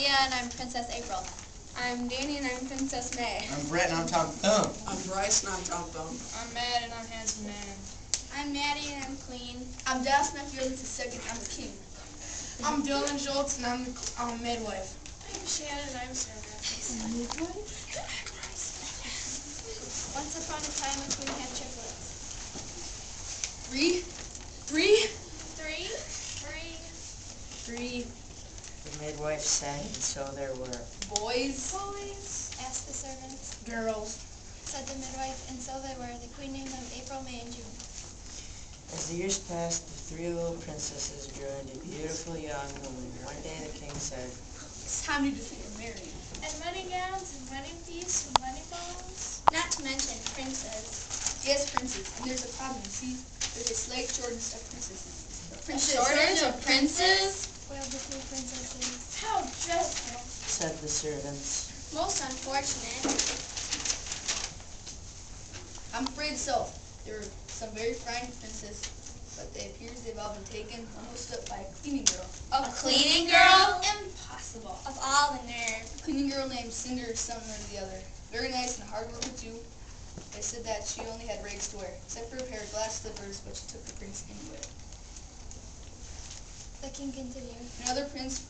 Leah, and I'm Princess April. I'm Danny, and I'm Princess May. I'm Brett, and I'm Tom Thumb. I'm Bryce, and I'm Tom Thumb. I'm Matt, and I'm Handsome Man. I'm Maddie, and I'm Queen. I'm Dawson, I feel it's a second, I'm the king. I'm Dylan Schultz, and I'm the midwife. I'm Shannon, and I'm Sarah. Once upon a time, a queen had triplets. Three. The midwife said, and so there were. Boys. Asked the servants. Girls. Said the midwife, and so they were. The queen named them April, May, and June. As the years passed, the three little princesses grew into beautiful young women. One day the king said, It's time to think of marrying. And wedding gowns, and wedding feasts, and wedding balls. Not to mention princes. Yes, princes. And there's a problem, you see. There's a slight shortage of princesses. Shortage of princes? Wailed the three princesses. How dreadful. said the servants. Most unfortunate. I'm afraid so. There are some very fine princes, but they appear they've all been taken almost up by a cleaning girl. A cleaning girl? Impossible. Of all the nerve. A cleaning girl named Cinder or something or the other. Very nice and hard worker too. They said that she only had rags to wear, except for a pair of glass slippers, but she took the prince anyway. The king continued. Another prince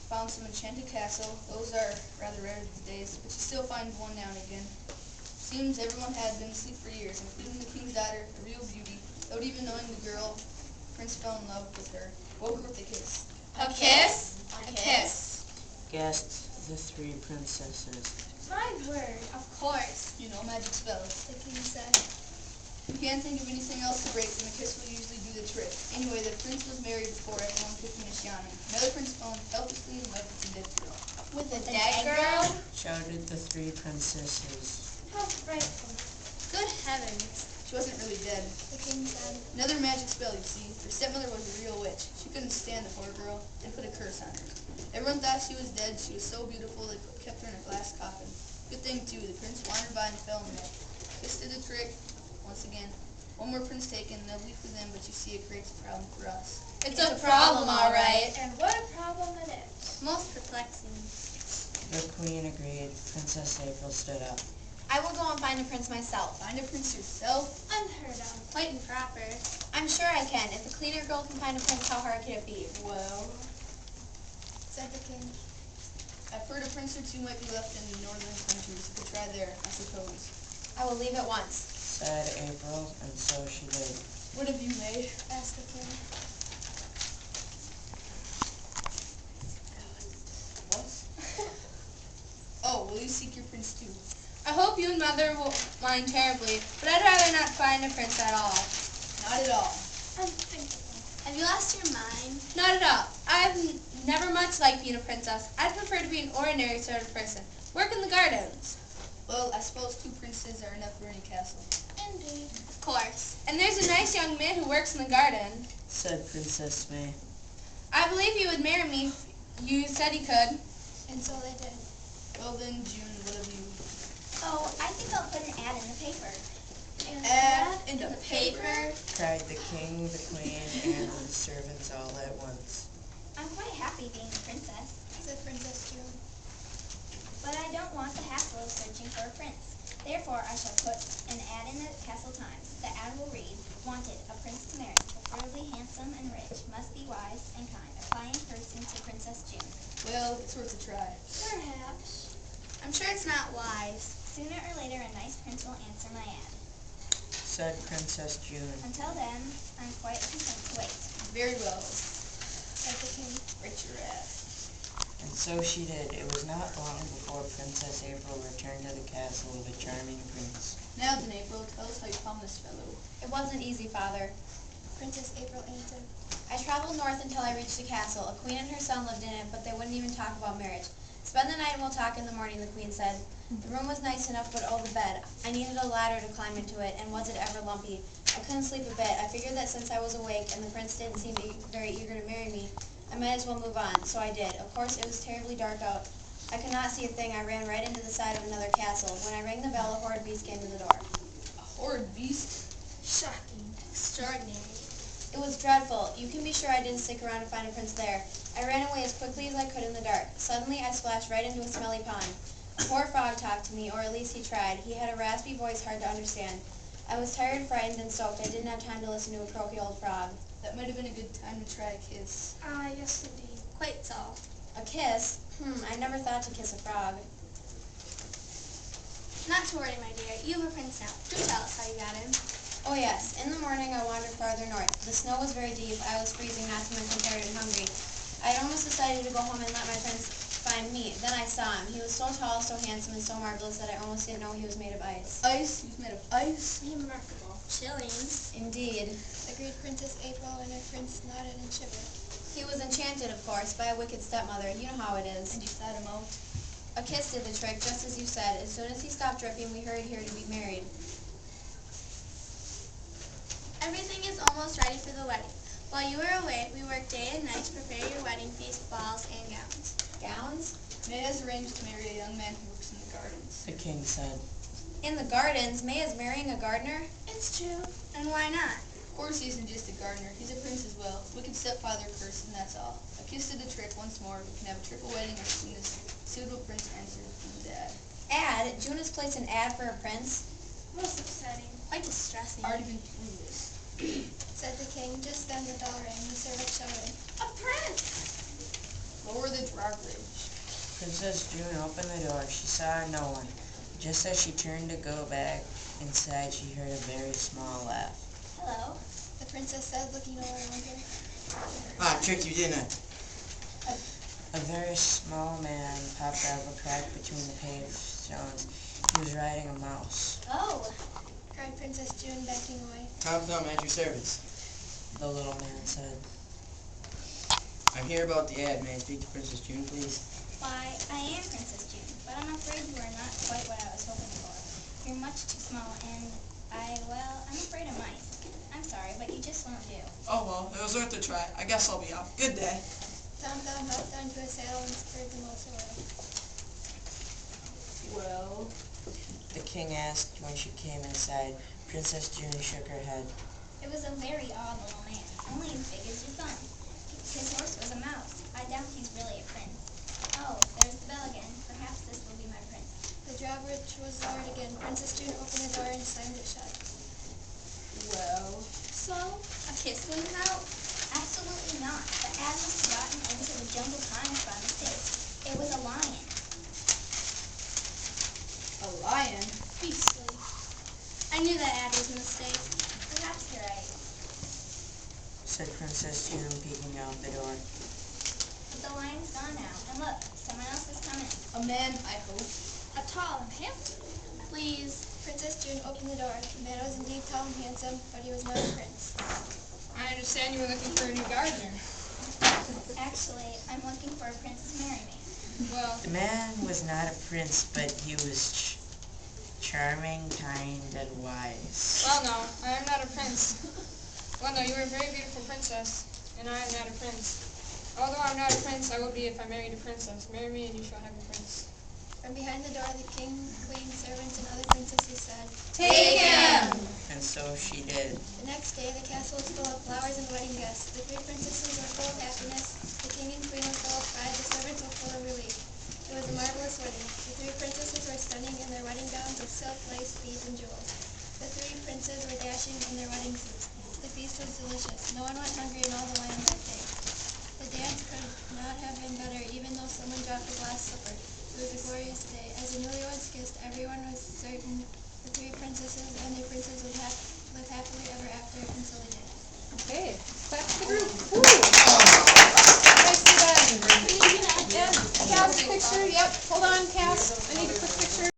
found some enchanted castle. Those are rather rare these days, but you still find one now and again. Seems everyone had been asleep for years, including the king's daughter, a real beauty. Without even knowing the girl, the prince fell in love with her. Woke her with a kiss. A kiss? A kiss. Guessed the three princesses. My word. Of course, You know magic spells. the king said. You can't think of anything else to break, and the kiss will usually do the trick. Anyway, the prince was married before everyone could finish yawning. Another prince fell helplessly in love with a dead girl. With a dead girl? Shouted the three princesses. How frightful. Good heavens, She wasn't really dead. the king said. Another magic spell, you see. Her stepmother was a real witch. She couldn't stand the poor girl and put a curse on her. Everyone thought she was dead. She was so beautiful they kept her in a glass coffin. Good thing, too. The prince wandered by and fell in love. Kiss did the trick. Once again, one more prince taken. Lovely for them, but you see it creates a problem for us. It's a problem, all right. And what a problem it is. Most perplexing. The queen agreed. Princess April stood up. I will go and find a prince myself. Find a prince yourself. Unheard of. Quite improper. I'm sure I can. If the cleaner girl can find a prince, how hard could it be? Well, Said the king. I've heard a prince or two might be left in the northern countries. You could try there, I suppose. I will leave at once. Said April, and so she did. What have you made? Asked the king. What? Oh, will you seek your prince too? I hope you and Mother will mind terribly, but I'd rather not find a prince at all. Not at all. Unthinkable. Have you lost your mind? Not at all. I've never much liked being a princess. I'd prefer to be an ordinary sort of person. Work in the gardens. Well, I suppose two princes are enough for any castle. Indeed. Of course. And there's a nice young man who works in the garden. Said Princess May. I believe he would marry me. You said he could. And so they did. Well then, June, what have you? Oh, I think I'll put an ad in the paper. Ad in In the the paper? Cried the king, the queen, and the servants all at once. I'm quite happy being a princess, said Princess June. But I don't want the hassle of searching for a prince. Therefore, I shall put an ad in the Castle Times. The ad will read, Wanted, a prince to marry, preferably handsome and rich, must be wise and kind. Apply in person to Princess June. Well, it's worth a try. Perhaps. I'm sure it's not wise. Sooner or later, a nice prince will answer my ad. Said Princess June. Until then, I'm quite content to wait, Very well. said the king. Write your ad. And so she did. It was not long before Princess April returned to the castle with a charming prince. Now then, April, tell us how you found this fellow. It wasn't easy, Father, Princess April answered. I traveled north until I reached a castle. A queen and her son lived in it, but they wouldn't even talk about marriage. Spend the night and we'll talk in the morning, the queen said. The room was nice enough, but oh, the bed. I needed a ladder to climb into it, and was it ever lumpy. I couldn't sleep a bit. I figured that since I was awake and the prince didn't seem very eager to marry me, I might as well move on. So I did. Of course, it was terribly dark out. I could not see a thing. I ran right into the side of another castle. When I rang the bell, a horrid beast came to the door. A horrid beast? Shocking. Extraordinary. It was dreadful. You can be sure I didn't stick around to find a prince there. I ran away as quickly as I could in the dark. Suddenly, I splashed right into a smelly pond. A poor frog talked to me, or at least he tried. He had a raspy voice hard to understand. I was tired, frightened, and soaked. I didn't have time to listen to a croaky old frog. That might have been a good time to try a kiss. Ah, yes indeed. Quite so. A kiss? I never thought to kiss a frog. Not to worry, my dear. You have a prince now. Do tell us how you got him. Oh yes, in the morning I wandered farther north. The snow was very deep, I was freezing, not to mention tired and hungry. I had almost decided to go home and let my prince find me. Then I saw him. He was so tall, so handsome, and so marvelous that I almost didn't know he was made of ice. Ice? He's made of ice? Remarkable. Chilling. Indeed. agreed Princess April, and her prince nodded and shivered. He was enchanted, of course, by a wicked stepmother. You know how it is. And you sat him out. A kiss did the trick, just as you said. As soon as he stopped dripping, we hurried here to be married. Everything is almost ready for the wedding. While you were away, we worked day and night to prepare your wedding feast, balls, and gowns. Gowns? May has arranged to marry a young man who works in the gardens. The king said. In the gardens? May is marrying a gardener? It's true. And why not? Of course he isn't just a gardener, he's a prince as well. Wicked stepfather curse, and that's all. A kiss did the trick once more. We can have a triple wedding as soon as suitable prince answers from dad. Ad? June has placed an ad for a prince? Most upsetting. Quite distressing. Already been through this. Said the king. Just then the bell rang. The servant shouted, A prince! Lower the drawbridge. Princess June opened the door. She saw no one. Just as she turned to go back inside, she heard a very small laugh. Hello. the princess said, looking all around her. Ah, tricked you, didn't I? A very small man popped out of a crack between the paved stones. He was riding a mouse. Oh. Cried Princess June, backing away. Come, at your service. The little man said. I'm here about the ad. May I speak to Princess June, please? Why, I am Princess June, but I'm afraid you are not quite what I was hoping for. You're much too small, and I'm afraid of mice. I'm sorry, but you just won't do. Oh well, it was worth a try. I guess I'll be off. Good day. Tom Thumb hopped onto a saddle and spurred the mouse away. Well, The king asked when she came inside. Princess June shook her head. It was a very odd little man, only as big as your thumb. His horse was a mouse. I doubt he's really a prince. Oh, there's the bell again. Perhaps this will be my prince. The drawbridge was lowered again. Princess June opened the door and slammed it shut. well. So, a kiss went out? Absolutely not. The ad must have gotten into the Jungle Times by mistake. It was a lion. A lion? Beastly. I knew that ad was a mistake. Perhaps you're right. Said Princess June, peeking out the door. But the lion's gone now. And look, someone else is coming. A man, I hope. A tall and handsome. Please. Princess June opened the door. The man was indeed tall and handsome, but he was not a prince. I understand you were looking for a new gardener. Actually, I'm looking for a prince to marry me. Well, The man was not a prince, but he was charming, kind, and wise. well, no, I am not a prince. Well, no, you are a very beautiful princess, and I am not a prince. Although I'm not a prince, I will be if I married a princess. Marry me and you shall have a prince. From behind the door, the king, queen, servants, and other princesses said, Take him! And so she did. The next day, the castle was full of flowers and wedding guests. The three princesses were full of happiness. The king and queen were full of pride. The servants were full of relief. It was a marvelous wedding. The three princesses were stunning in their wedding gowns of silk, lace, beads, and jewels. The three princes were dashing in their wedding suits. The feast was delicious. No one went hungry in all the land that day. The dance could not have been better, even though someone dropped a glass slipper. It was a glorious day. As the newlyweds kissed, everyone was certain the three princesses and their princes would live happily ever after until they did. Okay, clap for the group. Woo! Nicely done. And Cass, picture, yep, hold on, Cass. I need a quick picture.